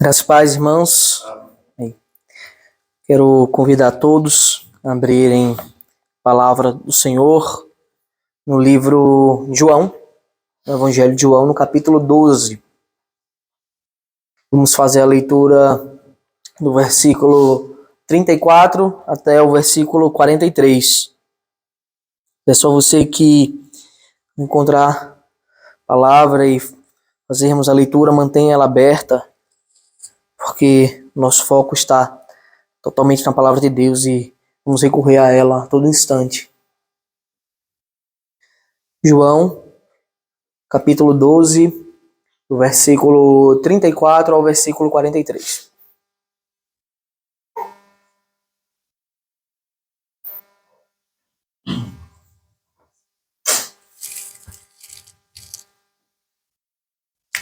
Graças a paz, irmãos. Quero convidar todos a abrirem a palavra do Senhor no livro de João, no Evangelho de João, no capítulo 12. Vamos fazer a leitura do versículo 34 até o versículo 43. É só você que encontrar a palavra e fazermos a leitura, mantenha ela aberta, porque nosso foco está totalmente na palavra de Deus e vamos recorrer a ela a todo instante. João, capítulo 12, do versículo 34 ao versículo 43.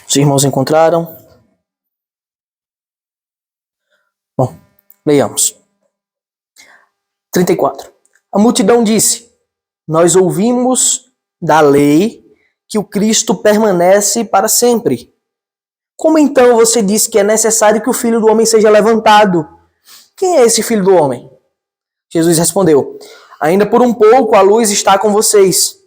Os irmãos encontraram? Bom, leiamos. 34. A multidão disse: Nós ouvimos da lei que o Cristo permanece para sempre. Como então você diz que é necessário que o Filho do Homem seja levantado? Quem é esse Filho do Homem? Jesus respondeu: Ainda por um pouco a luz está com vocês.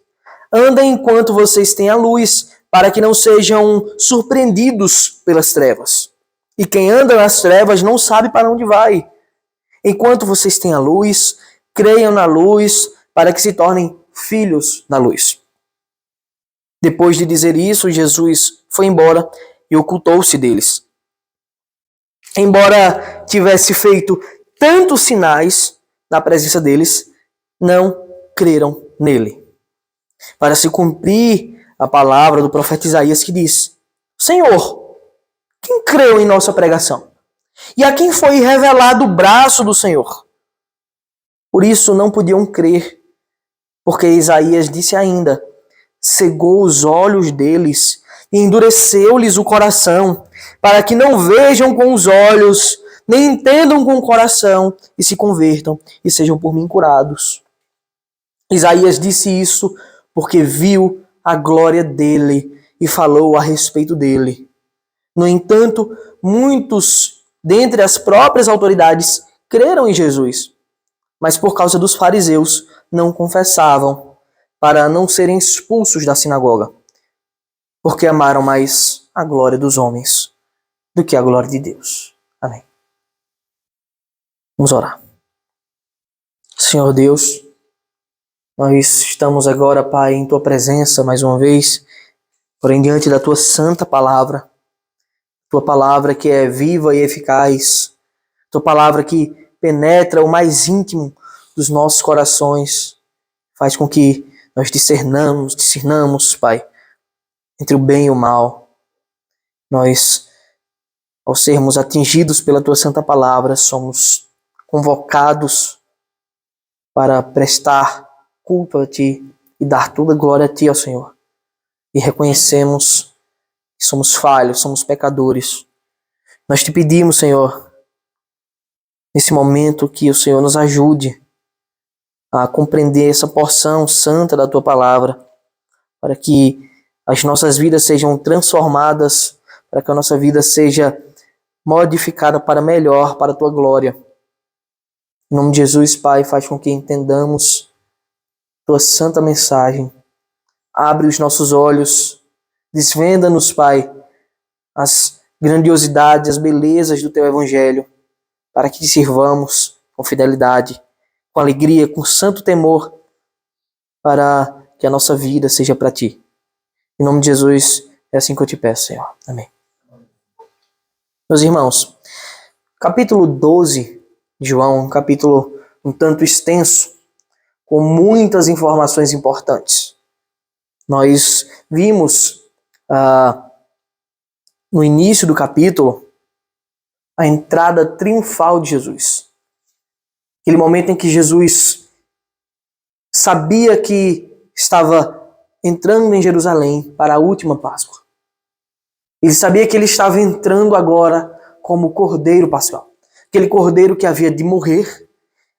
Andem enquanto vocês têm a luz, para que não sejam surpreendidos pelas trevas. E quem anda nas trevas não sabe para onde vai. Enquanto vocês têm a luz, creiam na luz, para que se tornem filhos da luz. Depois de dizer isso, Jesus foi embora e ocultou-se deles. Embora tivesse feito tantos sinais na presença deles, não creram nele. Para se cumprir a palavra do profeta Isaías que diz: Senhor, quem creu em nossa pregação? E a quem foi revelado o braço do Senhor? Por isso não podiam crer, porque Isaías disse ainda: cegou os olhos deles e endureceu-lhes o coração, para que não vejam com os olhos, nem entendam com o coração, e se convertam e sejam por mim curados. Isaías disse isso porque viu a glória dele e falou a respeito dele. No entanto, muitos dentre as próprias autoridades creram em Jesus, mas por causa dos fariseus não confessavam, para não serem expulsos da sinagoga, porque amaram mais a glória dos homens do que a glória de Deus. Amém. Vamos orar. Senhor Deus, nós estamos agora, Pai, em Tua presença mais uma vez, porém diante da Tua santa palavra, Tua palavra que é viva e eficaz, Tua palavra que penetra o mais íntimo dos nossos corações, faz com que nós discernamos, Pai, entre o bem e o mal. Nós, ao sermos atingidos pela Tua santa palavra, somos convocados para prestar culto a Ti e dar toda glória a Ti, ó Senhor. E reconhecemos que somos falhos, somos pecadores. Nós Te pedimos, Senhor, nesse momento que o Senhor nos ajude a compreender essa porção santa da Tua palavra, para que as nossas vidas sejam transformadas, para que a nossa vida seja modificada para melhor, para a Tua glória. Em nome de Jesus, Pai, faz com que entendamos Tua santa mensagem. Abre os nossos olhos, desvenda-nos, Pai, as grandiosidades, as belezas do Teu Evangelho, para que te sirvamos com fidelidade, com alegria, com santo temor, para que a nossa vida seja para Ti. Em nome de Jesus, é assim que eu te peço, Senhor. Amém. Meus irmãos, capítulo 12 de João, um capítulo um tanto extenso, com muitas informações importantes. Nós vimos no início do capítulo a entrada triunfal de Jesus. Aquele momento em que Jesus sabia que estava entrando em Jerusalém para a última Páscoa. Ele sabia que ele estava entrando agora como Cordeiro Pascal. Aquele Cordeiro que havia de morrer,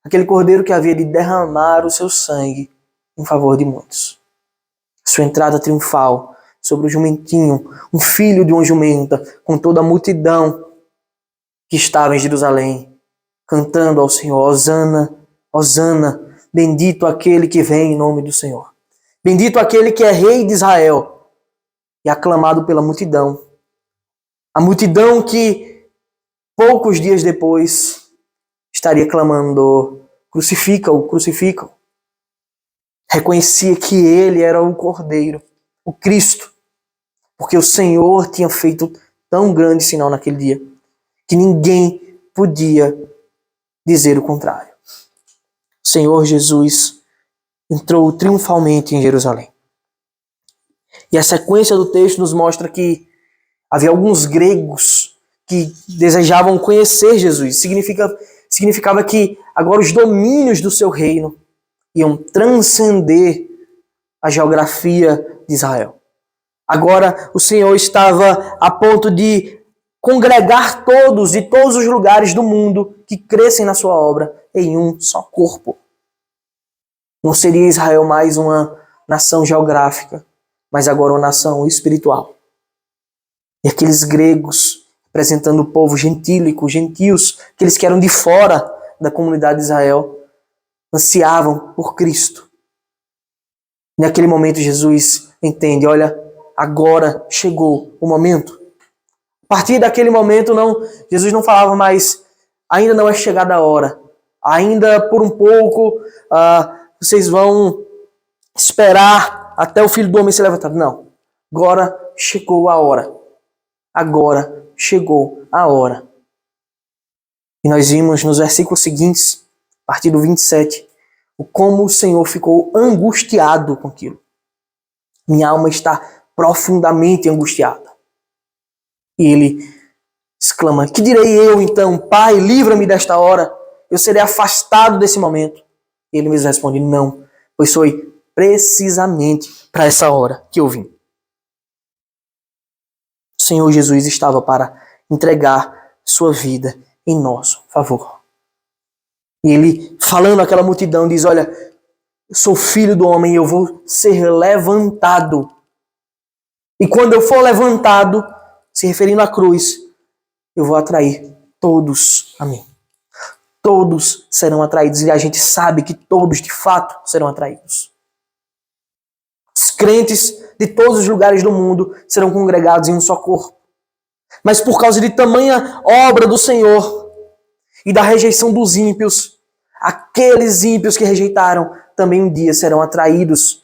aquele Cordeiro que havia de derramar o seu sangue em favor de muitos. Sua entrada triunfal sobre o jumentinho, um filho de uma jumenta, com toda a multidão que estava em Jerusalém, cantando ao Senhor: Hosana, Hosana, bendito aquele que vem em nome do Senhor. Bendito aquele que é rei de Israel. E aclamado pela multidão. A multidão que, poucos dias depois, estaria clamando: crucifica-o, crucifica-o. Reconhecia que ele era o Cordeiro, o Cristo, porque o Senhor tinha feito tão grande sinal naquele dia, que ninguém podia dizer o contrário. O Senhor Jesus entrou triunfalmente em Jerusalém. E a sequência do texto nos mostra que havia alguns gregos que desejavam conhecer Jesus. Significava que agora os domínios do seu reino iam transcender a geografia de Israel. Agora o Senhor estava a ponto de congregar todos de todos os lugares do mundo que crescem na sua obra em um só corpo. Não seria Israel mais uma nação geográfica, mas agora uma nação espiritual. E aqueles gregos, representando o povo gentílico, gentios, aqueles que eram de fora da comunidade de Israel, ansiavam por Cristo. Naquele momento Jesus entende: olha, agora chegou o momento. A partir daquele momento, Jesus não falava mais: ainda não é chegada a hora, ainda por um pouco vocês vão esperar até o Filho do Homem se levantar. Não, agora chegou a hora. Agora chegou a hora. E nós vimos nos versículos seguintes, a partir do 27, como o Senhor ficou angustiado com aquilo. Minha alma está profundamente angustiada. E ele exclama: que direi eu então? Pai, livra-me desta hora. Eu serei afastado desse momento. E ele mesmo responde: não, pois foi precisamente para essa hora que eu vim. O Senhor Jesus estava para entregar sua vida em nosso favor. E ele, falando àquela multidão, diz: olha, eu sou filho do homem e eu vou ser levantado. E quando eu for levantado, se referindo à cruz, eu vou atrair todos a mim. Todos serão atraídos. E a gente sabe que todos, de fato, serão atraídos. Os crentes de todos os lugares do mundo serão congregados em um só corpo. Mas por causa de tamanha obra do Senhor e da rejeição dos ímpios, aqueles ímpios que rejeitaram também um dia serão atraídos,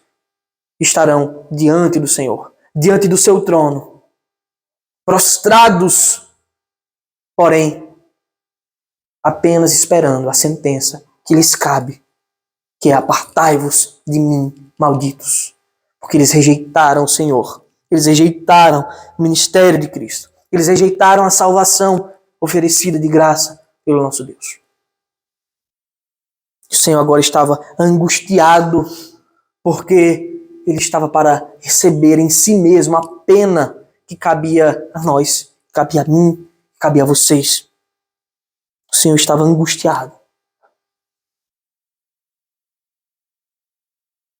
estarão diante do Senhor, diante do seu trono, prostrados, porém, apenas esperando a sentença que lhes cabe, que é: apartai-vos de mim, malditos. Porque eles rejeitaram o Senhor, eles rejeitaram o ministério de Cristo, eles rejeitaram a salvação oferecida de graça pelo nosso Deus. O Senhor agora estava angustiado, porque ele estava para receber em si mesmo a pena que cabia a nós, cabia a mim, cabia a vocês. O Senhor estava angustiado.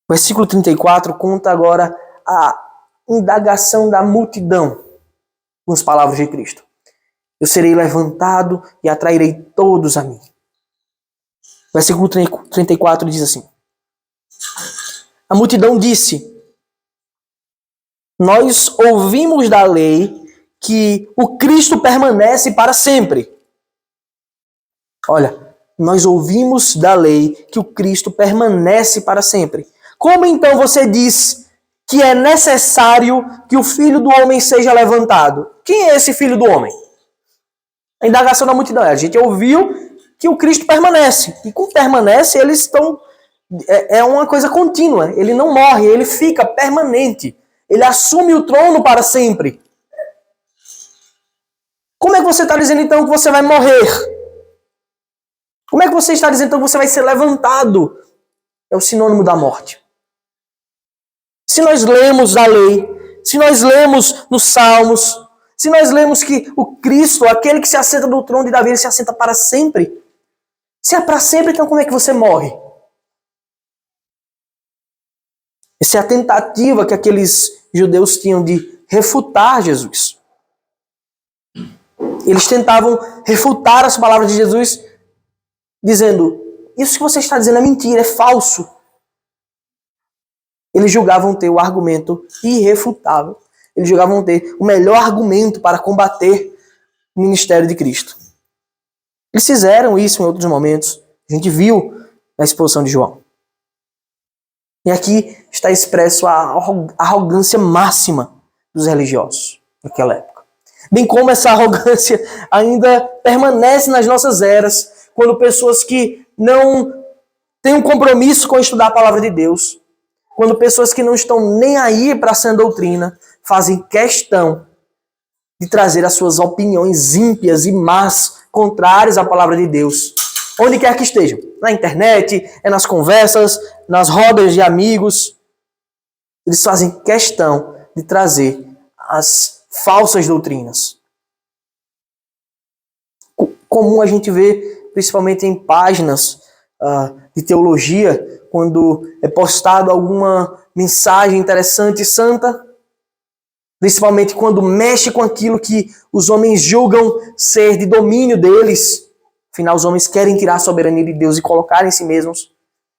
O versículo 34 conta agora a indagação da multidão com as palavras de Cristo. Eu serei levantado e atrairei todos a mim. O versículo 34 diz assim: a multidão disse: nós ouvimos da lei que o Cristo permanece para sempre. Olha, nós ouvimos da lei que o Cristo permanece para sempre. Como então você diz que é necessário que o Filho do Homem seja levantado? Quem é esse Filho do Homem? A indagação da multidão. A gente ouviu que o Cristo permanece. E como permanece, eles estão... É uma coisa contínua. Ele não morre, ele fica permanente. Ele assume o trono para sempre. Como é que você está dizendo então que você vai morrer? Como é que você está dizendo então que você vai ser levantado? É o sinônimo da morte. Se nós lemos a lei, se nós lemos nos Salmos, se nós lemos que o Cristo, aquele que se assenta no trono de Davi, ele se assenta para sempre. Se é para sempre, então como é que você morre? Essa é a tentativa que aqueles judeus tinham de refutar Jesus. Eles tentavam refutar as palavras de Jesus, dizendo: isso que você está dizendo é mentira, é falso. Eles julgavam ter o argumento irrefutável. Eles julgavam ter o melhor argumento para combater o ministério de Cristo. Eles fizeram isso em outros momentos. A gente viu na exposição de João. E aqui está expresso a arrogância máxima dos religiosos naquela época. Bem como essa arrogância ainda permanece nas nossas eras, quando pessoas que não têm um compromisso com estudar a palavra de Deus, quando pessoas que não estão nem aí para a sã doutrina, fazem questão de trazer as suas opiniões ímpias e más, contrárias à palavra de Deus, onde quer que estejam. Na internet, nas conversas, nas rodas de amigos. Eles fazem questão de trazer as falsas doutrinas. Comum a gente ver, principalmente em páginas de teologia, quando é postado alguma mensagem interessante e santa, principalmente quando mexe com aquilo que os homens julgam ser de domínio deles. Afinal, os homens querem tirar a soberania de Deus e colocar em si mesmos.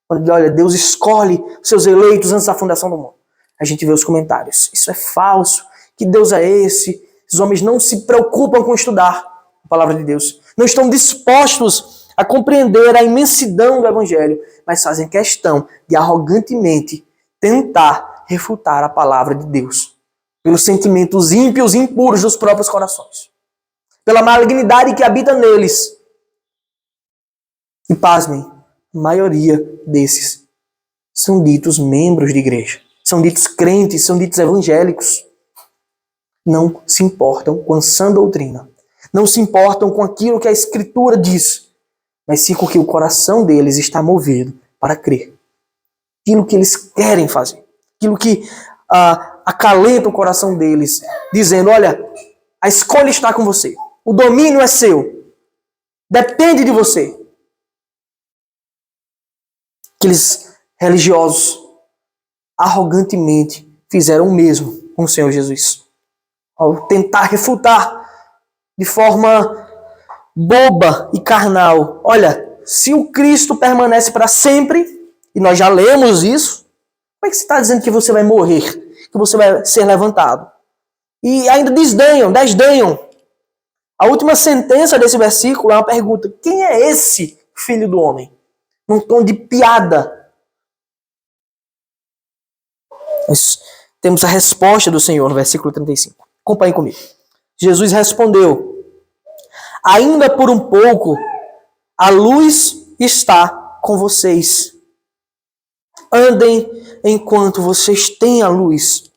Quando olha, Deus escolhe os seus eleitos antes da fundação do mundo. A gente vê os comentários: isso é falso, que Deus é esse? Os homens não se preocupam com estudar a palavra de Deus. Não estão dispostos a compreender a imensidão do Evangelho, mas fazem questão de arrogantemente tentar refutar a palavra de Deus pelos sentimentos ímpios e impuros dos próprios corações, pela malignidade que habita neles. E pasmem, a maioria desses são ditos membros de igreja, são ditos crentes, são ditos evangélicos. Não se importam com a sã doutrina, não se importam com aquilo que a Escritura diz, mas sim com que o coração deles está movido para crer. Aquilo que eles querem fazer, aquilo que acalenta o coração deles, dizendo: olha, a escolha está com você, o domínio é seu, depende de você. Aqueles religiosos arrogantemente fizeram o mesmo com o Senhor Jesus, ao tentar refutar de forma boba e carnal: olha, se o Cristo permanece para sempre, e nós já lemos isso, como é que você está dizendo que você vai morrer, que você vai ser levantado? E ainda desdenham. A última sentença desse versículo é uma pergunta: quem é esse filho do homem? Num tom de piada. Nós temos a resposta do Senhor no versículo 35. Acompanhe comigo. Jesus respondeu: ainda por um pouco a luz está com vocês. Andem enquanto vocês têm a luz,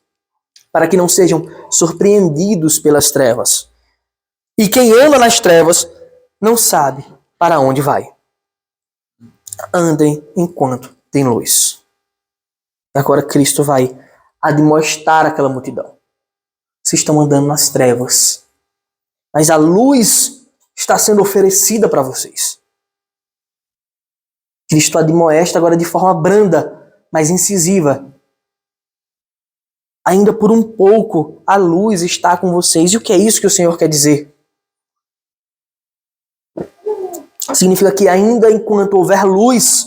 para que não sejam surpreendidos pelas trevas. E quem anda nas trevas não sabe para onde vai. Andem enquanto tem luz. Agora Cristo vai admoestar aquela multidão: vocês estão andando nas trevas, mas a luz está sendo oferecida para vocês. Cristo admoesta agora de forma branda, mas incisiva. Ainda por um pouco a luz está com vocês. E o que é isso que o Senhor quer dizer? Significa que ainda enquanto houver luz,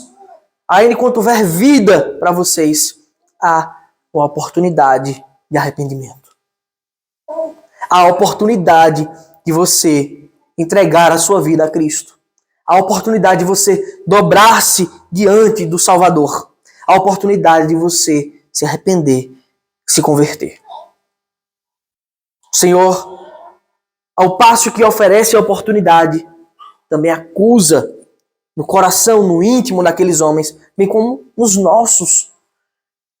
ainda enquanto houver vida para vocês, há uma oportunidade de arrependimento. Há a oportunidade de você entregar a sua vida a Cristo. Há a oportunidade de você dobrar-se diante do Salvador. Há a oportunidade de você se arrepender, se converter. O Senhor, ao passo que oferece a oportunidade, também acusa no coração, no íntimo daqueles homens, bem como nos nossos.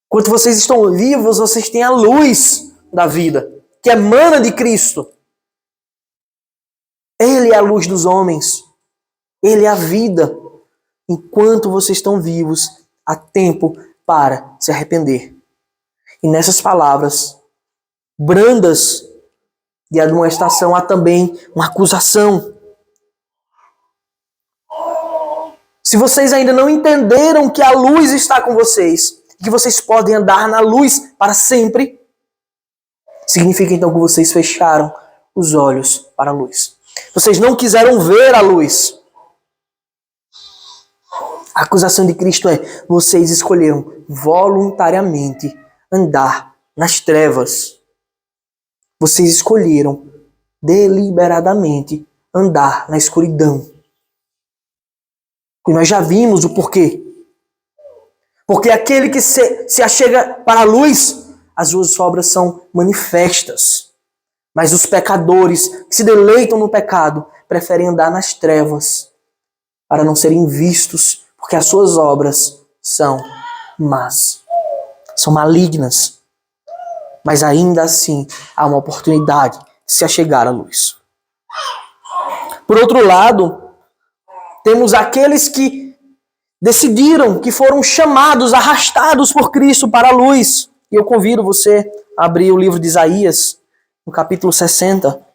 Enquanto vocês estão vivos, vocês têm a luz da vida, que emana de Cristo. Ele é a luz dos homens. Ele é a vida. Enquanto vocês estão vivos, há tempo para se arrepender. E nessas palavras brandas de admoestação há também uma acusação. Se vocês ainda não entenderam que a luz está com vocês, que vocês podem andar na luz para sempre, significa então que vocês fecharam os olhos para a luz. Vocês não quiseram ver a luz. A acusação de Cristo é: vocês escolheram voluntariamente andar nas trevas. Vocês escolheram deliberadamente andar na escuridão. E nós já vimos o porquê. Porque aquele que se achega para a luz, as suas obras são manifestas. Mas os pecadores que se deleitam no pecado preferem andar nas trevas para não serem vistos, porque as suas obras são más, são malignas. Mas ainda assim há uma oportunidade de se achegar à luz. Por outro lado, temos aqueles que decidiram, que foram chamados, arrastados por Cristo para a luz. E eu convido você a abrir o livro de Isaías, no capítulo 60.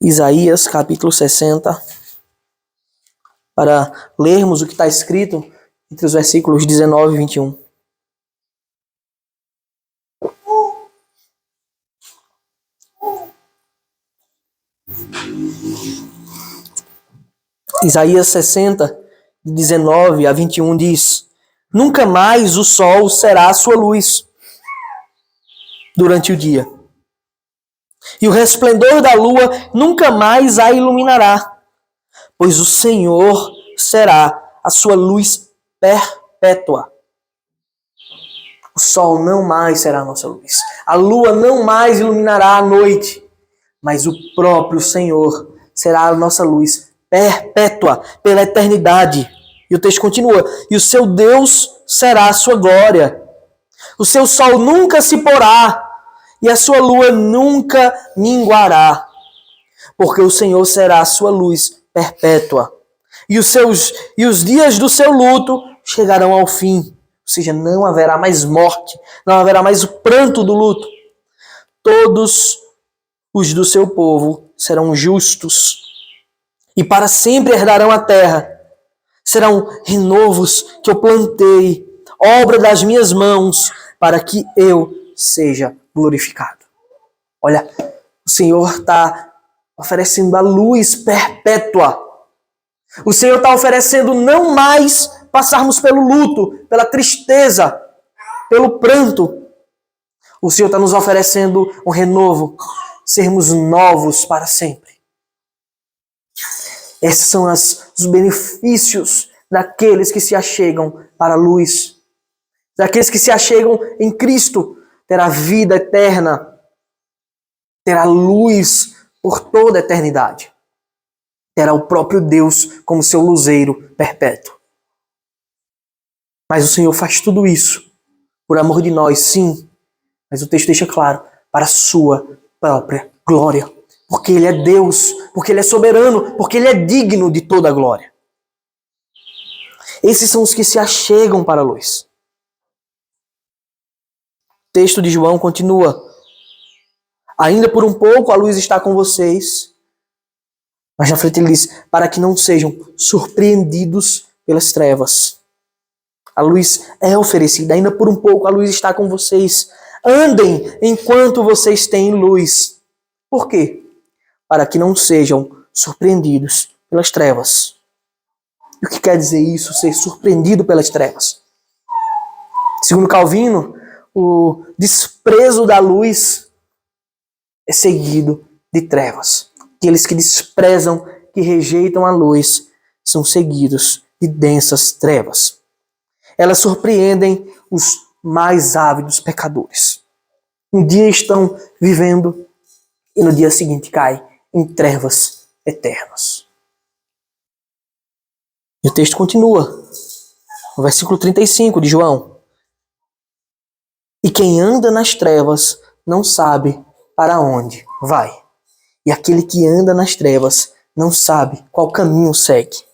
Isaías, capítulo 60, para lermos o que está escrito entre os versículos 19 e 21. Isaías 60, 19 a 21 diz: nunca mais o sol será a sua luz durante o dia, e o resplendor da lua nunca mais a iluminará, pois o Senhor será a sua luz perpétua. O sol não mais será a nossa luz, a lua não mais iluminará a noite, mas o próprio Senhor será a nossa luz perpétua, pela eternidade. E o texto continua: e o seu Deus será a sua glória. O seu sol nunca se porá, e a sua lua nunca minguará, porque o Senhor será a sua luz perpétua. E os dias do seu luto chegarão ao fim. Ou seja, não haverá mais morte, não haverá mais o pranto do luto. Todos os do seu povo serão justos, e para sempre herdarão a terra. Serão renovos que eu plantei, obra das minhas mãos, para que eu seja glorificado. Olha, o Senhor está oferecendo a luz perpétua. O Senhor está oferecendo não mais passarmos pelo luto, pela tristeza, pelo pranto. O Senhor está nos oferecendo um renovo, sermos novos para sempre. Esses são os benefícios daqueles que se achegam para a luz. Daqueles que se achegam em Cristo, terá vida eterna, terá luz por toda a eternidade. Terá o próprio Deus como seu luzeiro perpétuo. Mas o Senhor faz tudo isso por amor de nós, sim. Mas o texto deixa claro, para a sua própria glória. Porque Ele é Deus, porque Ele é soberano, porque Ele é digno de toda a glória. Esses são os que se achegam para a luz. O texto de João continua: ainda por um pouco a luz está com vocês. Mas na frente ele diz: para que não sejam surpreendidos pelas trevas. A luz é oferecida, ainda por um pouco a luz está com vocês. Andem enquanto vocês têm luz. Por quê? Para que não sejam surpreendidos pelas trevas. E o que quer dizer isso, ser surpreendido pelas trevas? Segundo Calvino, o desprezo da luz é seguido de trevas. Aqueles que desprezam, que rejeitam a luz, são seguidos de densas trevas. Elas surpreendem os mais ávidos pecadores. Um dia estão vivendo e no dia seguinte caem em trevas eternas. E o texto continua, no versículo 35 de João: e quem anda nas trevas não sabe para onde vai. E aquele que anda nas trevas não sabe qual caminho segue.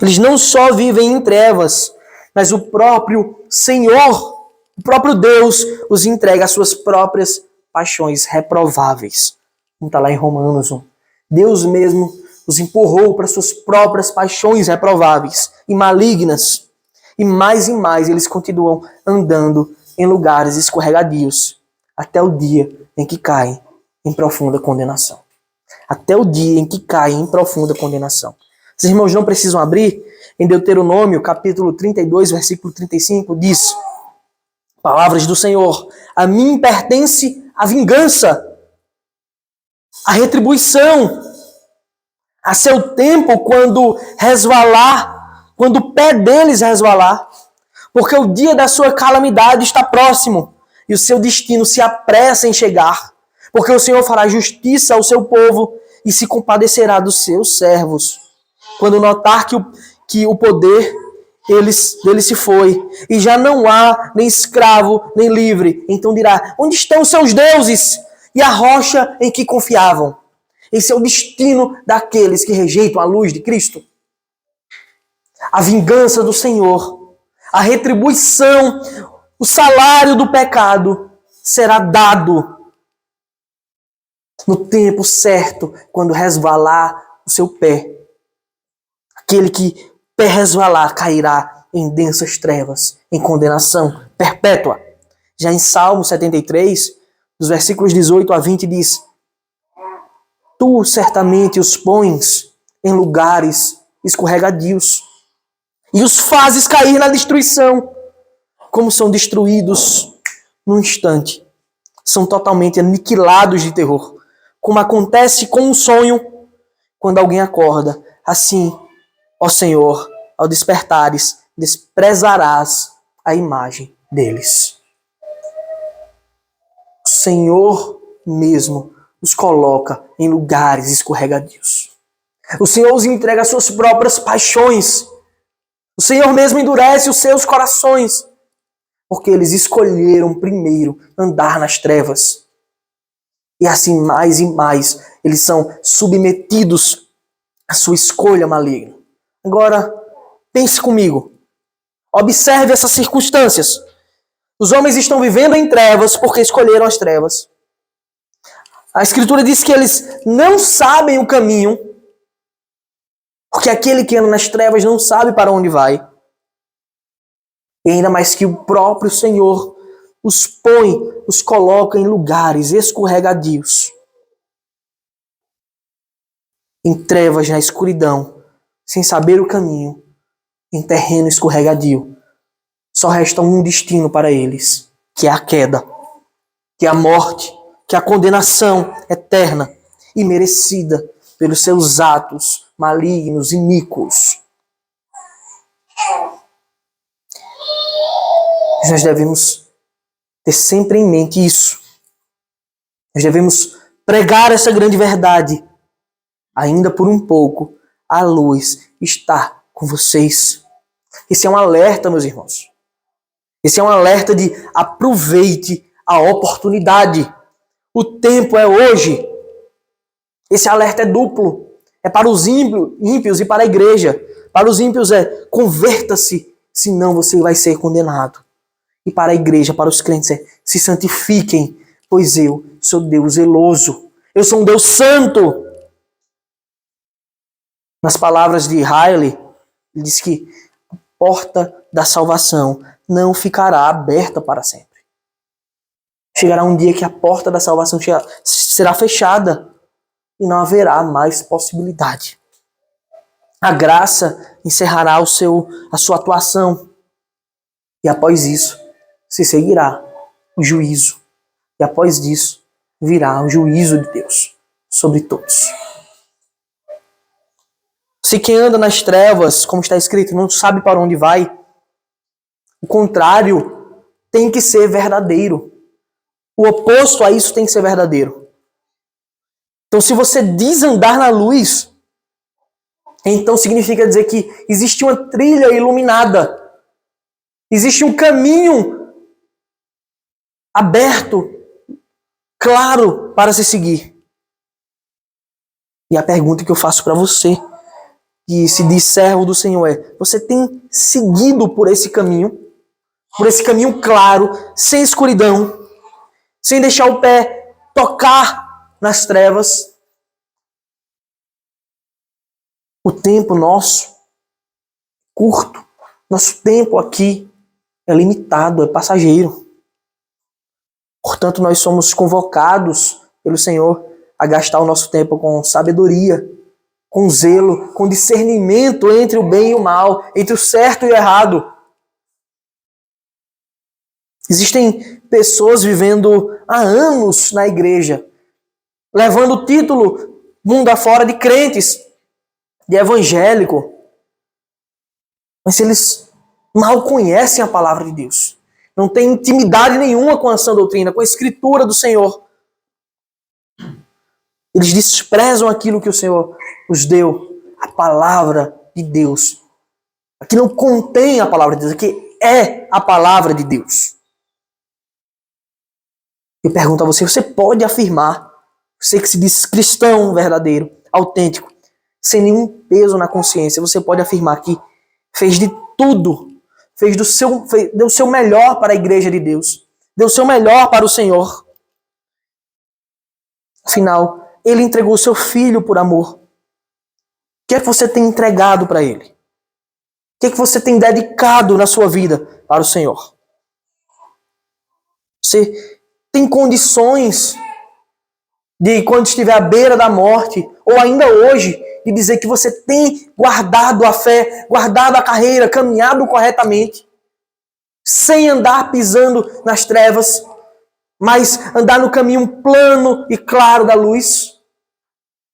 Eles não só vivem em trevas, mas o próprio Senhor, o próprio Deus, os entrega às suas próprias paixões reprováveis. Como está lá em Romanos 1. Deus mesmo os empurrou para suas próprias paixões reprováveis e malignas. E mais eles continuam andando em lugares escorregadios, até o dia em que caem em profunda condenação. Até o dia em que caem em profunda condenação. Os irmãos não precisam abrir. Em Deuteronômio, capítulo 32, versículo 35, diz: palavras do Senhor: a mim pertence a vingança, a retribuição. A seu tempo, quando resvalar, quando o pé deles resvalar, porque o dia da sua calamidade está próximo e o seu destino se apressa em chegar, porque o Senhor fará justiça ao seu povo e se compadecerá dos seus servos. Quando notar que o poder dele se foi e já não há nem escravo nem livre, então dirá: onde estão os seus deuses e a rocha em que confiavam? Esse é o destino daqueles que rejeitam a luz de Cristo. A vingança do Senhor, a retribuição, o salário do pecado será dado no tempo certo, quando resvalar o seu pé. Aquele que pé resvalar cairá em densas trevas, em condenação perpétua. Já em Salmo 73, dos versículos 18 a 20, diz: tu certamente os pões em lugares escorregadios e os fazes cair na destruição, como são destruídos num instante. São totalmente aniquilados de terror, como acontece com um sonho quando alguém acorda. Assim, ó Senhor, ao despertares, desprezarás a imagem deles. O Senhor mesmo os coloca em lugares escorregadios. O Senhor os entrega às suas próprias paixões. O Senhor mesmo endurece os seus corações, porque eles escolheram primeiro andar nas trevas. E assim, mais e mais, eles são submetidos à sua escolha maligna. Agora, pense comigo. Observe essas circunstâncias. Os homens estão vivendo em trevas porque escolheram as trevas. A Escritura diz que eles não sabem o caminho, porque aquele que anda nas trevas não sabe para onde vai. E ainda mais que o próprio Senhor os põe, os coloca em lugares escorregadios, em trevas, na escuridão, sem saber o caminho, em terreno escorregadio. Só resta um destino para eles, que é a queda, que é a morte, que é a condenação eterna e merecida pelos seus atos malignos e iníquos. Nós devemos ter sempre em mente isso. Nós devemos pregar essa grande verdade. Ainda por um pouco, a luz está com vocês. Esse é um alerta, meus irmãos. Esse é um alerta de aproveite a oportunidade. O tempo é hoje. Esse alerta é duplo. É para os ímpios e para a igreja. Para os ímpios é converta-se, senão você vai ser condenado. E para a igreja, para os crentes é se santifiquem, pois eu sou Deus zeloso. Eu sou um Deus santo. Nas palavras de Riley, ele diz que a porta da salvação não ficará aberta para sempre. Chegará um dia que a porta da salvação será fechada e não haverá mais possibilidade. A graça encerrará a sua atuação e após isso se seguirá o juízo. E após isso virá o juízo de Deus sobre todos. Se quem anda nas trevas, como está escrito, não sabe para onde vai, o contrário tem que ser verdadeiro. O oposto a isso tem que ser verdadeiro. Então, se você diz andar na luz, então significa dizer que existe uma trilha iluminada. Existe um caminho aberto, claro, para se seguir. E a pergunta que eu faço para você, que se diz servo do Senhor, é: você tem seguido por esse caminho claro, sem escuridão, sem deixar o pé tocar nas trevas? O tempo nosso, curto, nosso tempo aqui é limitado, é passageiro. Portanto, nós somos convocados pelo Senhor a gastar o nosso tempo com sabedoria, com zelo, com discernimento entre o bem e o mal, entre o certo e o errado. Existem pessoas vivendo há anos na igreja, levando o título mundo afora de crentes, de evangélico, mas eles mal conhecem a palavra de Deus. Não têm intimidade nenhuma com a sã doutrina, com a escritura do Senhor. Eles desprezam aquilo que o Senhor os deu, a palavra de Deus. Aqui não contém a palavra de Deus, aqui é a palavra de Deus. Eu pergunto a você, você pode afirmar, você que se diz cristão verdadeiro, autêntico, sem nenhum peso na consciência, você pode afirmar que fez de tudo, deu o seu melhor para a igreja de Deus, deu o seu melhor para o Senhor. Afinal, Ele entregou o seu Filho por amor. O que é que você tem entregado para Ele? O que é que você tem dedicado na sua vida para o Senhor? Você tem condições de, quando estiver à beira da morte, ou ainda hoje, de dizer que você tem guardado a fé, guardado a carreira, caminhado corretamente, sem andar pisando nas trevas, mas andar no caminho plano e claro da luz?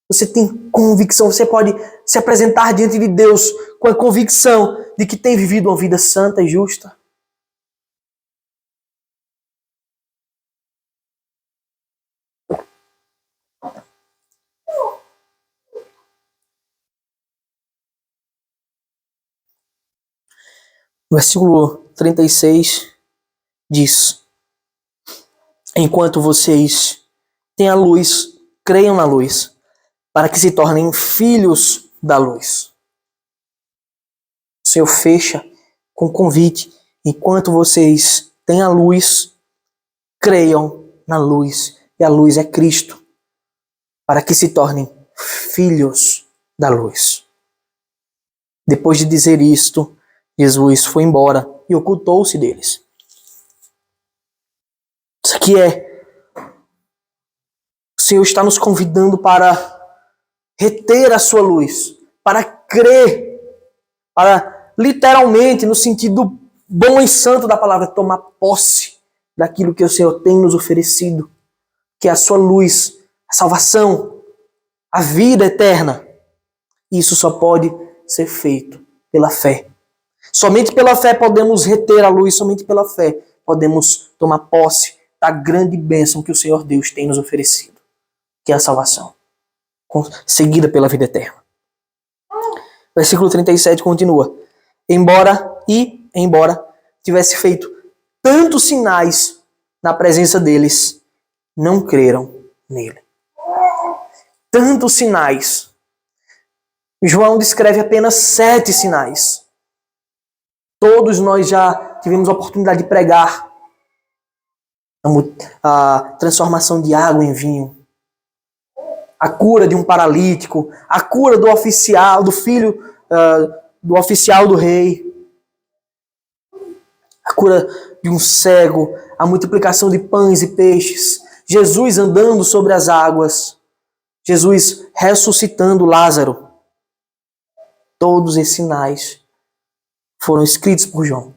Você tem convicção, você pode se apresentar diante de Deus com a convicção de que tem vivido uma vida santa e justa? O versículo 36 diz: enquanto vocês têm a luz, creiam na luz, para que se tornem filhos da luz. O Senhor fecha com convite: enquanto vocês têm a luz, creiam na luz, e a luz é Cristo, para que se tornem filhos da luz. Depois de dizer isto, Jesus foi embora e ocultou-se deles. Isso aqui o Senhor está nos convidando para reter a sua luz, para crer, para literalmente, no sentido bom e santo da palavra, tomar posse daquilo que o Senhor tem nos oferecido, que é a sua luz, a salvação, a vida eterna. Isso só pode ser feito pela fé. Somente pela fé podemos reter a luz, somente pela fé podemos tomar posse da grande bênção que o Senhor Deus tem nos oferecido, que é a salvação, seguida pela vida eterna. Versículo 37 continua: embora tivesse feito tantos sinais na presença deles, não creram nele. Tantos sinais. João descreve apenas 7 sinais. Todos nós já tivemos a oportunidade de pregar a transformação de água em vinho, a cura de um paralítico, a cura do oficial, do filho do oficial do rei, a cura de um cego, a multiplicação de pães e peixes, Jesus andando sobre as águas, Jesus ressuscitando Lázaro. Todos esses sinais foram escritos por João.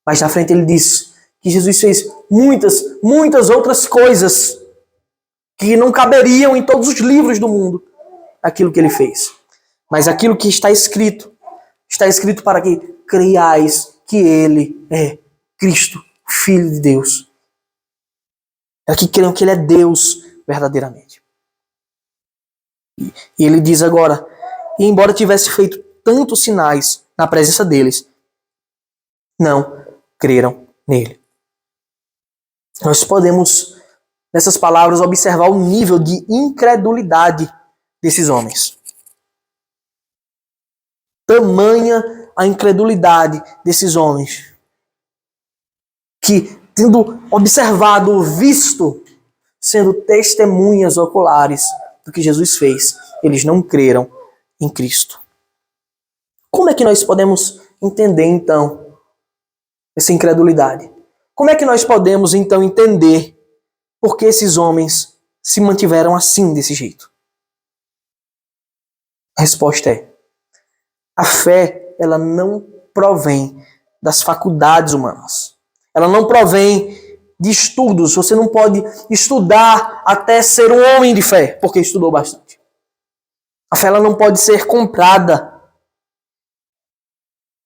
Mas na frente ele diz que Jesus fez muitas outras coisas que não caberiam em todos os livros do mundo, aquilo que ele fez. Mas aquilo que está escrito para que creiais que ele é Cristo, Filho de Deus. É que creiam que ele é Deus verdadeiramente. E ele diz agora: e embora tivesse feito tantos sinais na presença deles, não creram nele. Nós podemos, nessas palavras, observar o nível de incredulidade desses homens. Tamanha a incredulidade desses homens, que, tendo observado, visto, sendo testemunhas oculares do que Jesus fez, eles não creram em Cristo. Como é que nós podemos entender, então, essa incredulidade? Como é que nós podemos, então, entender por que esses homens se mantiveram assim, desse jeito? A resposta é: a fé, ela não provém das faculdades humanas. Ela não provém de estudos. Você não pode estudar até ser um homem de fé, porque estudou bastante. A fé, ela não pode ser comprada.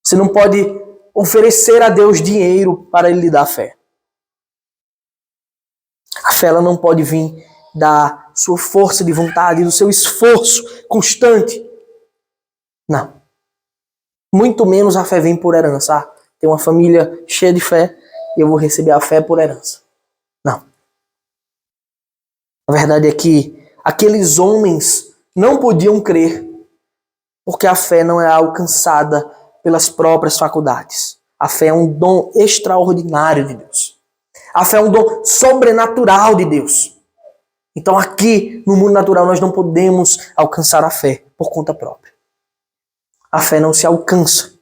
Você não pode oferecer a Deus dinheiro para Ele lhe dar fé. A fé, ela não pode vir da sua força de vontade, do seu esforço constante. Não. Muito menos a fé vem por herança. Ah, tem uma família cheia de fé e eu vou receber a fé por herança. Não. A verdade é que aqueles homens não podiam crer porque a fé não é alcançada pelas próprias faculdades. A fé é um dom extraordinário de Deus. A fé é um dom sobrenatural de Deus. Então aqui, no mundo natural, nós não podemos alcançar a fé por conta própria. A fé não se alcança,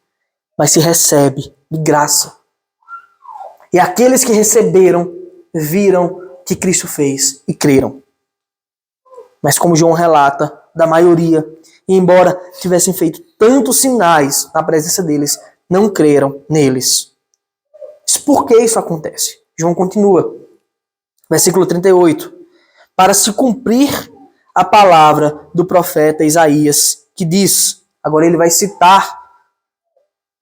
mas se recebe de graça. E aqueles que receberam, viram o que Cristo fez e creram. Mas como João relata, da maioria, e embora tivessem feito tantos sinais na presença deles, não creram neles. Mas por que isso acontece? João continua. Versículo 38. Para se cumprir a palavra do profeta Isaías, que diz, agora ele vai citar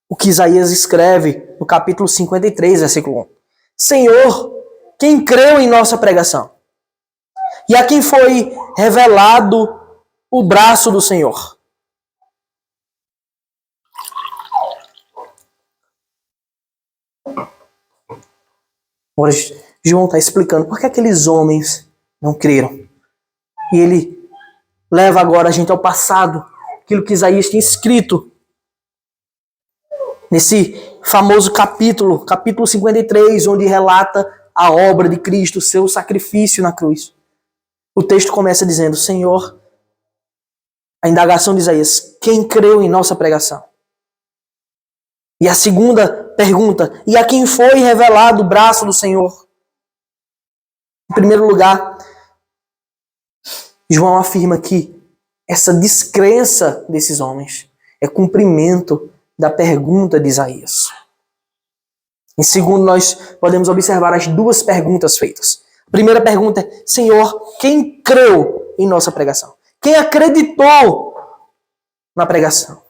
o que Isaías escreve no capítulo 53, versículo 1. Senhor, quem creu em nossa pregação? E a quem foi revelado o braço do Senhor? Agora, João está explicando por que aqueles homens não creram. E ele leva agora a gente ao passado, aquilo que Isaías tinha escrito nesse famoso capítulo 53, onde relata a obra de Cristo, o seu sacrifício na cruz. O texto começa dizendo, Senhor, a indagação de Isaías, quem creu em nossa pregação? E a segunda pergunta, e a quem foi revelado o braço do Senhor? Em primeiro lugar, João afirma que essa descrença desses homens é cumprimento da pergunta de Isaías. Em segundo, nós podemos observar as duas perguntas feitas. A primeira pergunta é, Senhor, quem creu em nossa pregação? Quem acreditou na pregação?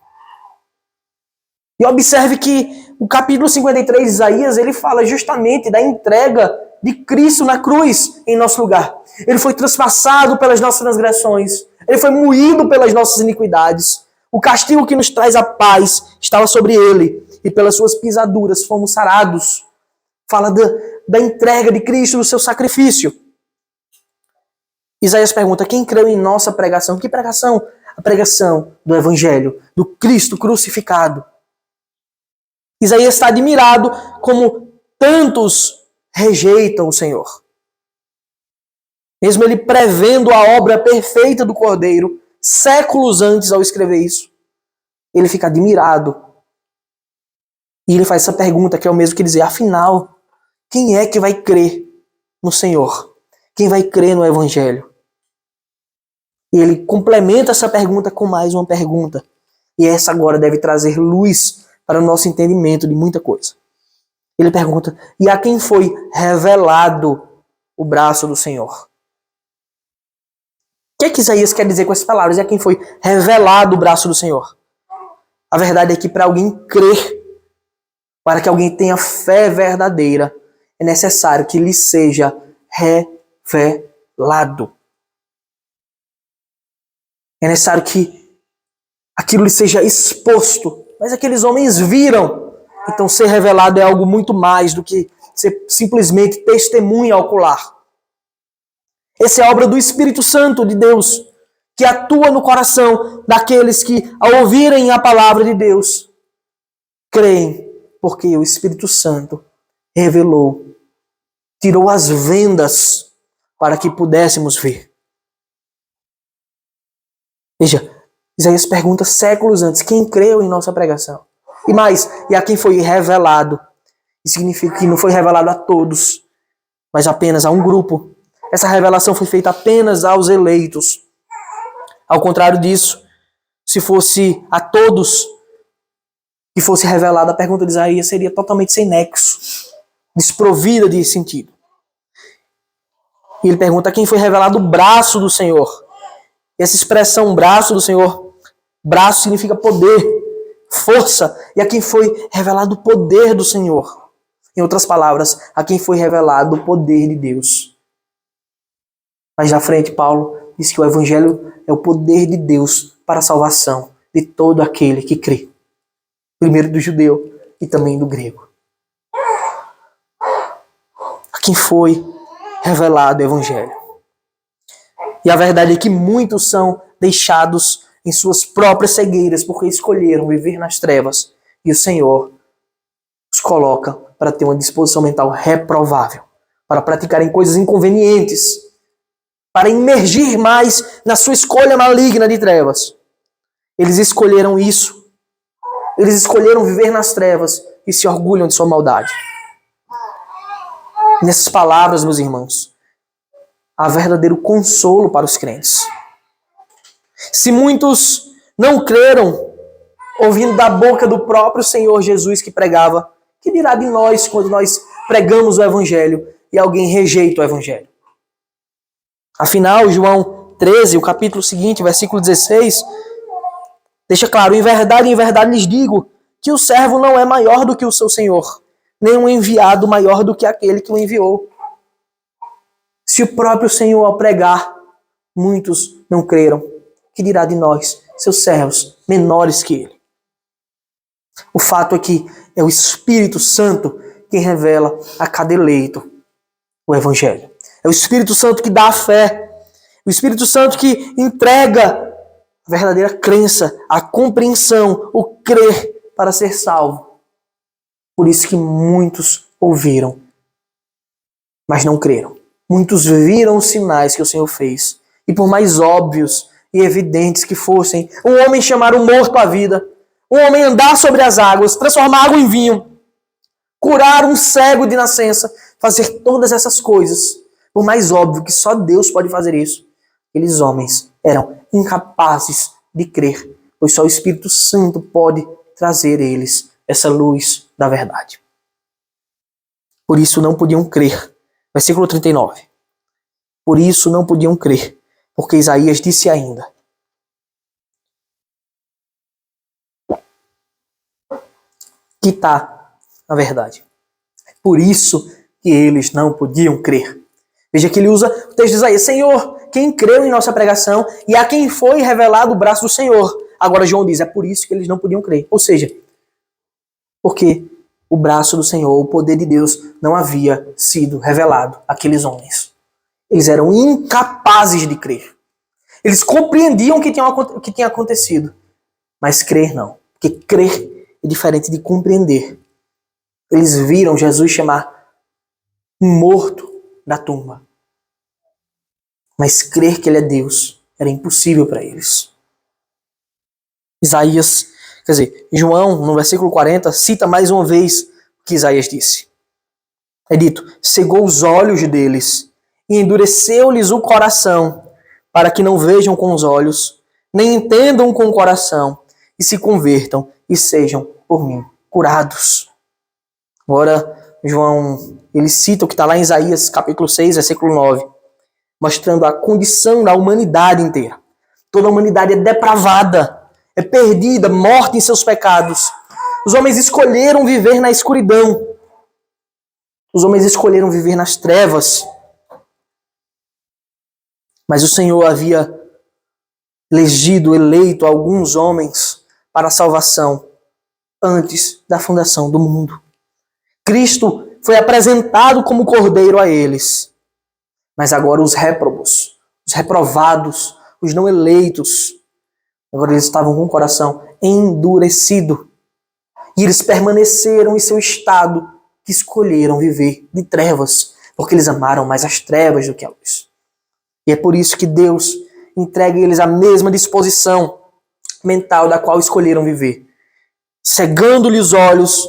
E observe que o capítulo 53 de Isaías, ele fala justamente da entrega de Cristo na cruz em nosso lugar. Ele foi transpassado pelas nossas transgressões. Ele foi moído pelas nossas iniquidades. O castigo que nos traz a paz estava sobre ele. E pelas suas pisaduras fomos sarados. Fala da entrega de Cristo, do seu sacrifício. Isaías pergunta, quem creu em nossa pregação? Que pregação? A pregação do Evangelho, do Cristo crucificado. Isaías está admirado como tantos rejeitam o Senhor. Mesmo ele prevendo a obra perfeita do Cordeiro, séculos antes ao escrever isso, ele fica admirado. E ele faz essa pergunta, que é o mesmo que dizer, afinal, quem é que vai crer no Senhor? Quem vai crer no Evangelho? E ele complementa essa pergunta com mais uma pergunta. E essa agora deve trazer luz para o nosso entendimento de muita coisa. Ele pergunta, e a quem foi revelado o braço do Senhor? O que Isaías quer dizer com essas palavras? E a quem foi revelado o braço do Senhor? A verdade é que para alguém crer, para que alguém tenha fé verdadeira, é necessário que lhe seja revelado. É necessário que aquilo lhe seja exposto. Mas aqueles homens viram. Então ser revelado é algo muito mais do que ser simplesmente testemunha ocular. Essa é a obra do Espírito Santo de Deus, que atua no coração daqueles que, ao ouvirem a palavra de Deus, creem, porque o Espírito Santo revelou, tirou as vendas para que pudéssemos ver. Veja, Isaías pergunta séculos antes, quem creu em nossa pregação? E mais, e a quem foi revelado? Isso significa que não foi revelado a todos, mas apenas a um grupo. essa revelação foi feita apenas aos eleitos. Ao contrário disso, se fosse a todos que fosse revelada, a pergunta de Isaías seria totalmente sem nexo, desprovida de sentido. E ele pergunta a quem foi revelado o braço do Senhor. Essa expressão, braço do Senhor, braço significa poder, força, e a quem foi revelado o poder do Senhor. Em outras palavras, a quem foi revelado o poder de Deus. Mais na frente, Paulo diz que o Evangelho é o poder de Deus para a salvação de todo aquele que crê. Primeiro do judeu e também do grego. A quem foi revelado o Evangelho. E a verdade é que muitos são deixados em suas próprias cegueiras porque escolheram viver nas trevas. E o Senhor os coloca para ter uma disposição mental reprovável, para praticarem coisas inconvenientes, para imergir mais na sua escolha maligna de trevas. Eles escolheram isso. Eles escolheram viver nas trevas e se orgulham de sua maldade. Nessas palavras, meus irmãos, há verdadeiro consolo para os crentes. Se muitos não creram, ouvindo da boca do próprio Senhor Jesus que pregava, que dirá de nós quando nós pregamos o Evangelho e alguém rejeita o Evangelho? Afinal, João 13, o capítulo seguinte, versículo 16, deixa claro: em verdade lhes digo que o servo não é maior do que o seu senhor, nem um enviado maior do que aquele que o enviou. Se o próprio Senhor ao pregar, muitos não creram, que dirá de nós, seus servos, menores que ele? O fato é que é o Espírito Santo quem revela a cada eleito o Evangelho. É o Espírito Santo que dá a fé. O Espírito Santo que entrega a verdadeira crença, a compreensão, o crer para ser salvo. Por isso que muitos ouviram, mas não creram. Muitos viram os sinais que o Senhor fez. E por mais óbvios e evidentes que fossem, um homem chamar um morto à vida, um homem andar sobre as águas, transformar água em vinho, curar um cego de nascença, fazer todas essas coisas, por mais óbvio que só Deus pode fazer isso, aqueles homens eram incapazes de crer, pois só o Espírito Santo pode trazer a eles essa luz da verdade. Por isso não podiam crer. Versículo 39. Por isso não podiam crer, porque Isaías disse ainda: que está a verdade. Por isso que eles não podiam crer. Veja que ele usa o texto de Isaías: Senhor, quem creu em nossa pregação e a quem foi revelado o braço do Senhor. Agora João diz, é por isso que eles não podiam crer. Ou seja, porque o braço do Senhor, o poder de Deus, não havia sido revelado àqueles homens. Eles eram incapazes de crer. Eles compreendiam o que tinha acontecido, mas crer não. Porque crer é diferente de compreender. Eles viram Jesus chamar um morto da tumba. Mas crer que ele é Deus era impossível para eles. João, no versículo 40, cita mais uma vez o que Isaías disse. É dito: cegou os olhos deles e endureceu-lhes o coração, para que não vejam com os olhos, nem entendam com o coração, e se convertam e sejam por mim curados. Agora, João, ele cita o que está lá em Isaías, capítulo 6, versículo 9, mostrando a condição da humanidade inteira. Toda a humanidade é depravada, é perdida, morta em seus pecados. Os homens escolheram viver na escuridão. Os homens escolheram viver nas trevas. Mas o Senhor havia eleito alguns homens para a salvação antes da fundação do mundo. Cristo foi apresentado como cordeiro a eles. Mas agora os réprobos, os reprovados, os não eleitos, agora eles estavam com o coração endurecido. E eles permaneceram em seu estado que escolheram viver de trevas, porque eles amaram mais as trevas do que a luz. E é por isso que Deus entrega a eles a mesma disposição mental da qual escolheram viver. Cegando-lhes os olhos,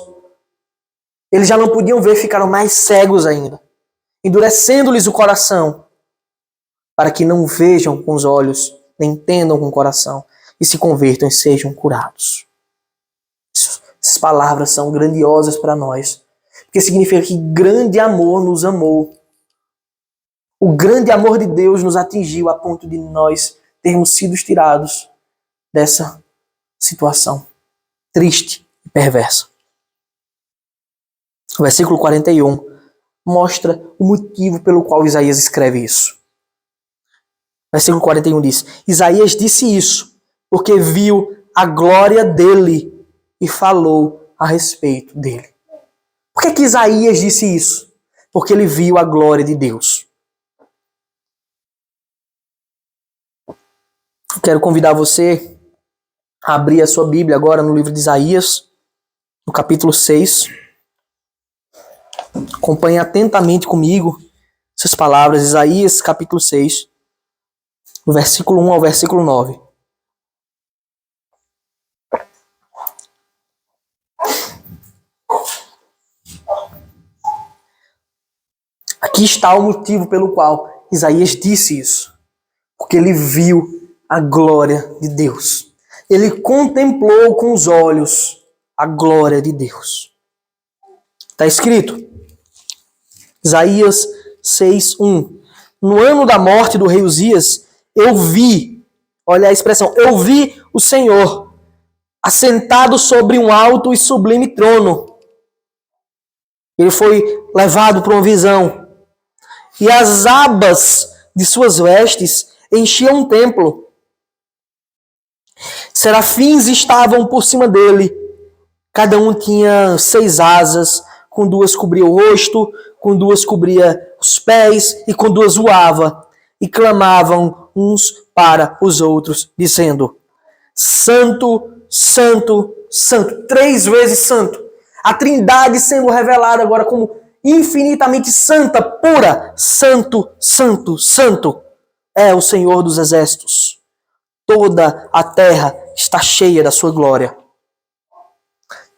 eles já não podiam ver, ficaram mais cegos ainda. Endurecendo-lhes o coração, para que não vejam com os olhos, nem entendam com o coração, e se convertam e sejam curados. Essas palavras são grandiosas para nós, porque significa que grande amor nos amou. O grande amor de Deus nos atingiu a ponto de nós termos sido tirados dessa situação triste e perversa. O versículo 41 mostra o motivo pelo qual Isaías escreve isso. O versículo 41 diz: Isaías disse isso porque viu a glória dele e falou a respeito dele. Por que Isaías disse isso? Porque ele viu a glória de Deus. Eu quero convidar você a abrir a sua Bíblia agora no livro de Isaías, no capítulo 6. Acompanhe atentamente comigo essas palavras. Isaías, capítulo 6, do versículo 1 ao versículo 9. Aqui está o motivo pelo qual Isaías disse isso. Porque ele viu a glória de Deus. Ele contemplou com os olhos a glória de Deus. Está escrito, Isaías 6:1. No ano da morte do rei Uzias, eu vi, olha a expressão, eu vi o Senhor assentado sobre um alto e sublime trono. Ele foi levado para uma visão. E as abas de suas vestes enchiam o templo. Serafins estavam por cima dele. Cada um tinha 6 asas, com 2 cobria o rosto, com 2 cobria os pés e com 2 voava. E clamavam uns para os outros, dizendo: Santo, Santo, Santo. 3 vezes santo. A Trindade sendo revelada agora como infinitamente santa, pura. Santo, Santo, Santo é o Senhor dos exércitos. Toda a terra está cheia da sua glória.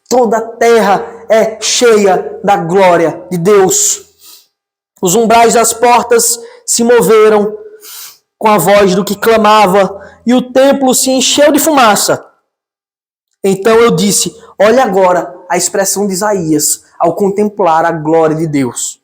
Toda a terra é cheia da glória de Deus. Os umbrais das portas se moveram com a voz do que clamava, e o templo se encheu de fumaça. Então eu disse: olha agora a expressão de Isaías ao contemplar a glória de Deus.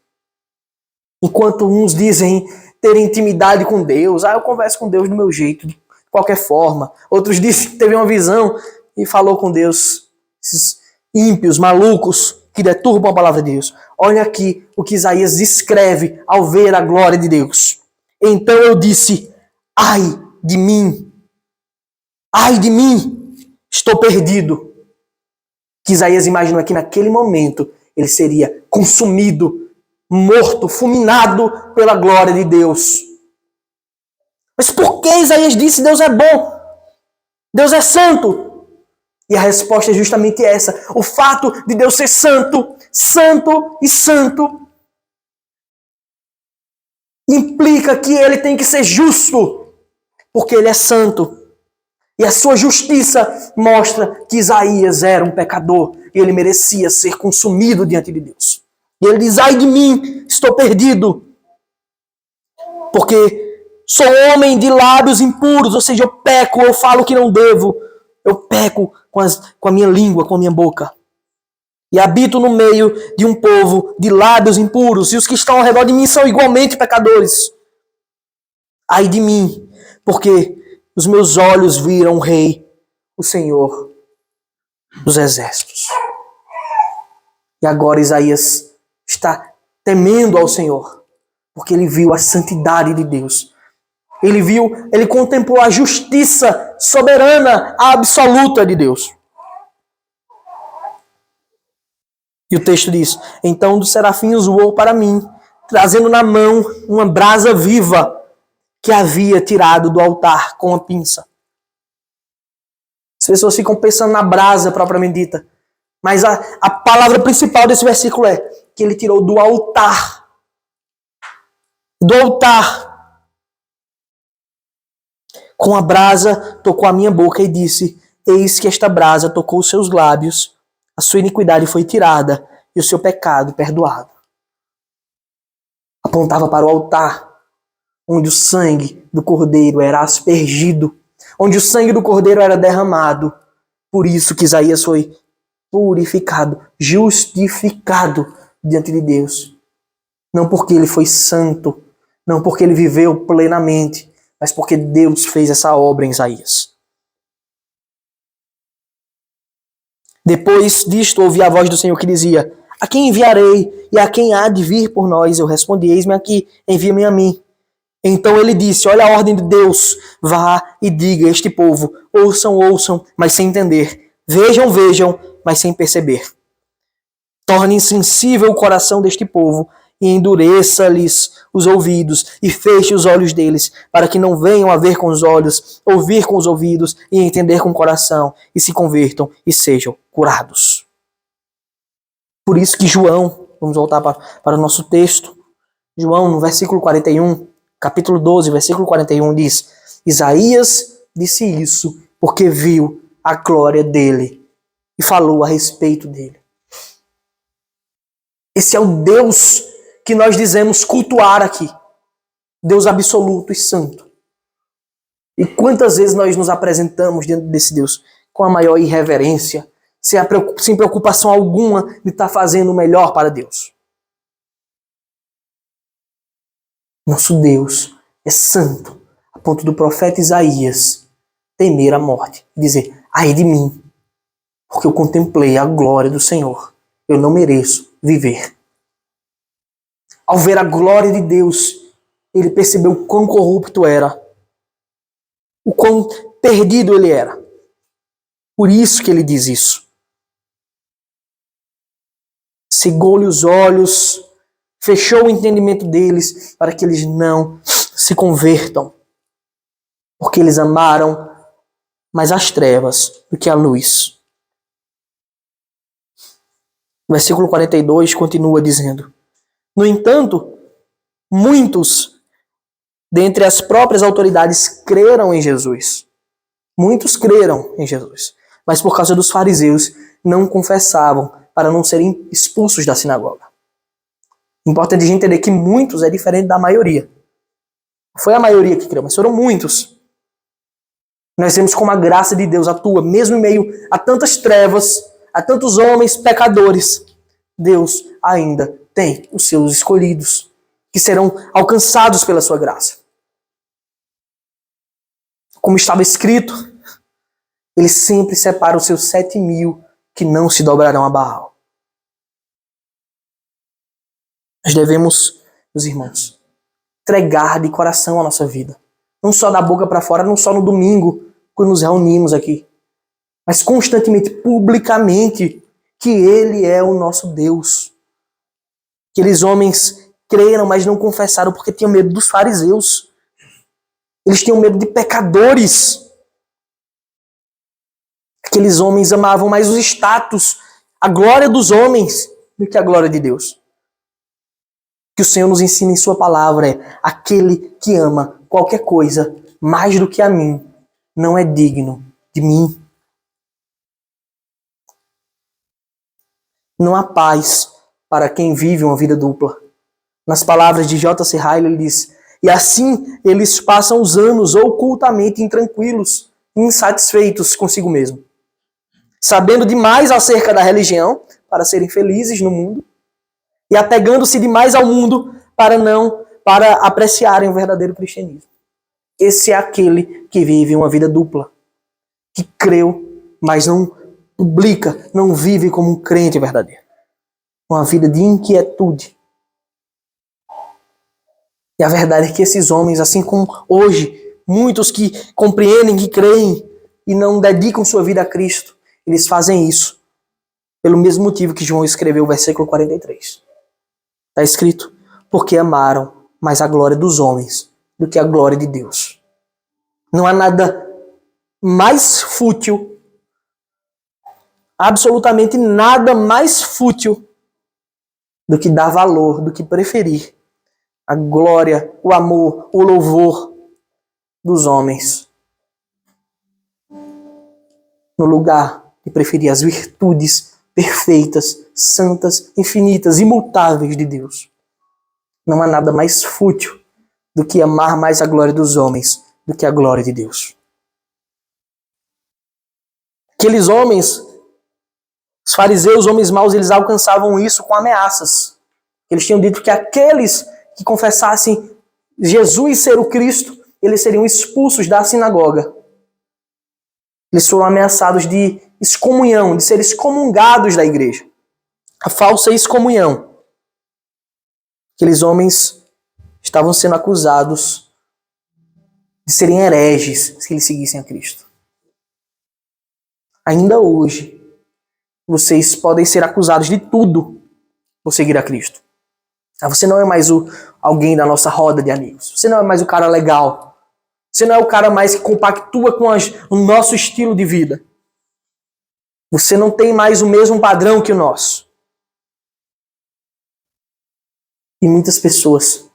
Enquanto uns dizem ter intimidade com Deus, eu converso com Deus do meu jeito, de qualquer forma. Outros dizem que teve uma visão e falou com Deus. Esses ímpios, malucos, que deturbam a palavra de Deus. Olha aqui o que Isaías escreve ao ver a glória de Deus. Então eu disse: ai de mim, estou perdido. Que Isaías imaginou que naquele momento ele seria consumido, morto, fulminado pela glória de Deus. Mas por que Isaías disse Deus é bom? Deus é santo? E a resposta é justamente essa. O fato de Deus ser santo, santo e santo, implica que ele tem que ser justo, porque ele é santo. E a sua justiça mostra que Isaías era um pecador e ele merecia ser consumido diante de Deus. E ele diz: ai de mim, estou perdido, porque sou homem de lábios impuros, ou seja, eu peco, eu falo o que não devo, eu peco com a minha língua, com a minha boca. E habito no meio de um povo de lábios impuros, e os que estão ao redor de mim são igualmente pecadores. Ai de mim, porque os meus olhos viram o Rei, o Senhor dos exércitos. E agora Isaías está temendo ao Senhor, porque ele viu a santidade de Deus. Ele contemplou a justiça soberana, absoluta de Deus. E o texto diz: então um dos serafins voou para mim, trazendo na mão uma brasa viva que havia tirado do altar com a pinça. As pessoas ficam pensando na brasa propriamente dita, mas a palavra principal desse versículo é que ele tirou do altar. Do altar. Com a brasa tocou a minha boca e disse: eis que esta brasa tocou os seus lábios, a sua iniquidade foi tirada e o seu pecado perdoado. Apontava para o altar. onde o sangue do Cordeiro era aspergido, onde o sangue do Cordeiro era derramado. Por isso que Isaías foi purificado, justificado diante de Deus. Não porque ele foi santo, não porque ele viveu plenamente, mas porque Deus fez essa obra em Isaías. Depois disto, ouvi a voz do Senhor que dizia: a quem enviarei e a quem há de vir por nós? Eu respondi: eis-me aqui, envia-me a mim. Então ele disse: olha a ordem de Deus, vá e diga a este povo: ouçam, ouçam, mas sem entender, vejam, vejam, mas sem perceber. Torne insensível o coração deste povo e endureça-lhes os ouvidos e feche os olhos deles, para que não venham a ver com os olhos, ouvir com os ouvidos e entender com o coração, e se convertam e sejam curados. Por isso que João, vamos voltar para o nosso texto, João no versículo 41, capítulo 12, versículo 41 diz: Isaías disse isso porque viu a glória dele e falou a respeito dele. Esse é o Deus que nós dizemos cultuar aqui. Deus absoluto e santo. E quantas vezes nós nos apresentamos diante desse Deus com a maior irreverência, sem preocupação alguma de estar fazendo o melhor para Deus. Nosso Deus é santo, a ponto do profeta Isaías temer a morte e dizer: ai de mim, porque eu contemplei a glória do Senhor. Eu não mereço viver. Ao ver a glória de Deus, ele percebeu o quão corrupto era, o quão perdido ele era. Por isso que ele diz isso. Cegou-lhe os olhos, fechou o entendimento deles para que eles não se convertam, porque eles amaram mais as trevas do que a luz. O versículo 42 continua dizendo: no entanto, muitos dentre as próprias autoridades creram em Jesus. Muitos creram em Jesus, mas por causa dos fariseus não confessavam para não serem expulsos da sinagoga. Importante a gente entender que muitos é diferente da maioria. Foi a maioria que creu, mas foram muitos. Nós vemos como a graça de Deus atua, mesmo em meio a tantas trevas, a tantos homens pecadores. Deus ainda tem os seus escolhidos, que serão alcançados pela sua graça. Como estava escrito, ele sempre separa os seus 7.000 que não se dobrarão a Baal. Nós devemos, meus irmãos, entregar de coração a nossa vida. Não só da boca para fora, não só no domingo, quando nos reunimos aqui, mas constantemente, publicamente, que Ele é o nosso Deus. Aqueles homens creram, mas não confessaram porque tinham medo dos fariseus. Eles tinham medo de pecadores. Aqueles homens amavam mais os status, a glória dos homens, do que a glória de Deus. Que o Senhor nos ensina em sua palavra é: aquele que ama qualquer coisa mais do que a mim, não é digno de mim. Não há paz para quem vive uma vida dupla. Nas palavras de J.C. Ryle, ele diz: e assim eles passam os anos ocultamente intranquilos, insatisfeitos consigo mesmo, sabendo demais acerca da religião para serem felizes no mundo e apegando-se demais ao mundo para apreciarem o verdadeiro cristianismo. Esse é aquele que vive uma vida dupla, que creu, mas não publica, não vive como um crente verdadeiro. Uma vida de inquietude. E a verdade é que esses homens, assim como hoje, muitos que compreendem, que creem e não dedicam sua vida a Cristo, eles fazem isso pelo mesmo motivo que João escreveu o versículo 43. Está escrito: porque amaram mais a glória dos homens do que a glória de Deus. Não há nada mais fútil, absolutamente nada mais fútil do que dar valor, do que preferir a glória, o amor, o louvor dos homens, no lugar de preferir as virtudes perfeitas, santas, infinitas, imutáveis de Deus. Não há nada mais fútil do que amar mais a glória dos homens do que a glória de Deus. Aqueles homens, os fariseus, homens maus, eles alcançavam isso com ameaças. Eles tinham dito que aqueles que confessassem Jesus ser o Cristo, eles seriam expulsos da sinagoga. Eles foram ameaçados de excomunhão, de ser excomungados da igreja. A falsa excomunhão. Aqueles homens estavam sendo acusados de serem hereges se eles seguissem a Cristo. Ainda hoje, vocês podem ser acusados de tudo por seguir a Cristo. Você não é mais alguém da nossa roda de amigos. Você não é mais o cara legal. Você não é o cara mais que compactua com o nosso estilo de vida. Você não tem mais o mesmo padrão que o nosso. E muitas pessoas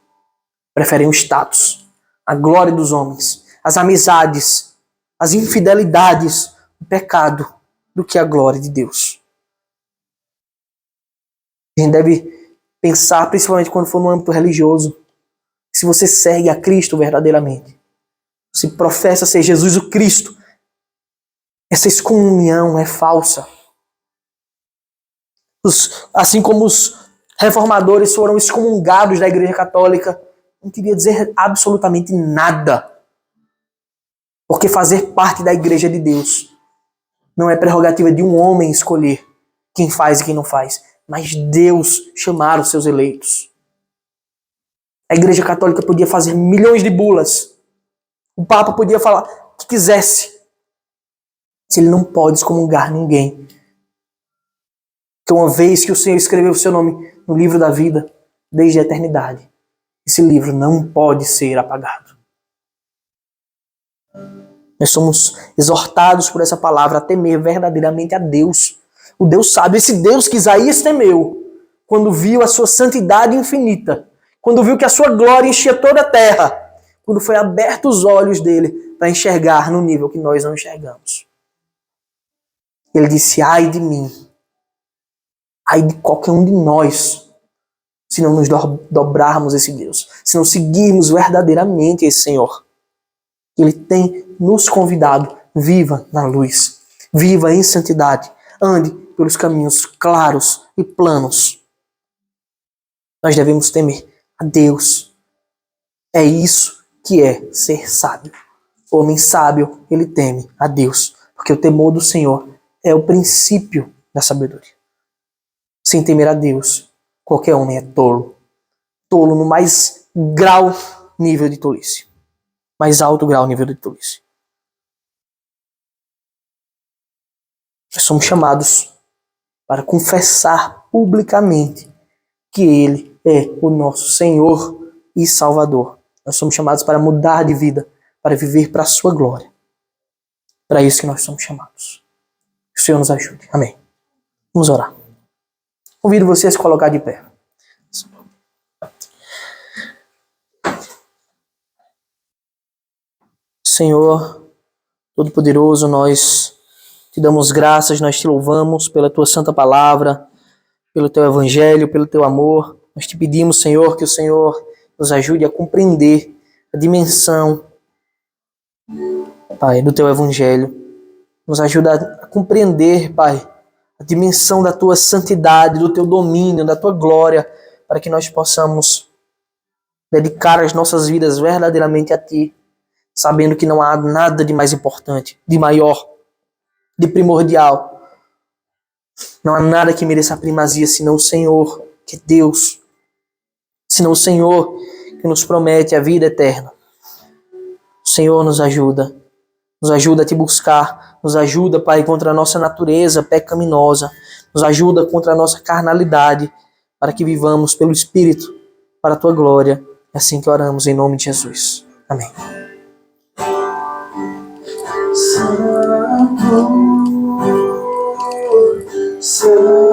preferem o status, a glória dos homens, as amizades, as infidelidades, o pecado, do que a glória de Deus. A gente deve pensar, principalmente quando for no âmbito religioso, se você segue a Cristo verdadeiramente, se professa ser Jesus o Cristo, essa excomunhão é falsa. Assim como os reformadores foram excomungados da Igreja Católica, não queria dizer absolutamente nada. Porque fazer parte da Igreja de Deus não é prerrogativa de um homem escolher quem faz e quem não faz, mas Deus chamar os seus eleitos. A Igreja Católica podia fazer milhões de bulas. O Papa podia falar o que quisesse. Se ele não pode excomungar ninguém. Que uma vez que o Senhor escreveu o seu nome no livro da vida, desde a eternidade, esse livro não pode ser apagado. Nós somos exortados por essa palavra a temer verdadeiramente a Deus. O Deus sábio, esse Deus que Isaías temeu, quando viu a sua santidade infinita, quando viu que a sua glória enchia toda a terra, quando foi aberto os olhos dele para enxergar no nível que nós não enxergamos. Ele disse, ai de mim, ai de qualquer um de nós, se não nos dobrarmos esse Deus, se não seguirmos verdadeiramente esse Senhor. Ele tem nos convidado, viva na luz, viva em santidade, ande pelos caminhos claros e planos. Nós devemos temer a Deus. É isso que é ser sábio. O homem sábio, ele teme a Deus, porque o temor do Senhor é o princípio da sabedoria. Sem temer a Deus, qualquer homem é tolo. Tolo no mais grau nível de tolice. Mais alto grau nível de tolice. Nós somos chamados para confessar publicamente que Ele é o nosso Senhor e Salvador. Nós somos chamados para mudar de vida, para viver para a sua glória. Para isso que nós somos chamados. Que o Senhor nos ajude. Amém. Vamos orar. Convido você a se colocar de pé. Senhor Todo-Poderoso, nós te damos graças, nós te louvamos pela tua santa palavra, pelo teu evangelho, pelo teu amor. Nós te pedimos, Senhor, que o Senhor nos ajude a compreender a dimensão, Pai, do teu evangelho. Nos ajuda a compreender, Pai, a dimensão da tua santidade, do teu domínio, da tua glória, para que nós possamos dedicar as nossas vidas verdadeiramente a ti, sabendo que não há nada de mais importante, de maior, de primordial. Não há nada que mereça a primazia senão o Senhor, que é Deus. Senão o Senhor que nos promete a vida eterna. O Senhor nos ajuda a te buscar, nos ajuda, Pai, contra a nossa natureza pecaminosa, nos ajuda contra a nossa carnalidade, para que vivamos pelo Espírito, para a tua glória. É assim que oramos, em nome de Jesus. Amém. Santo, Santo.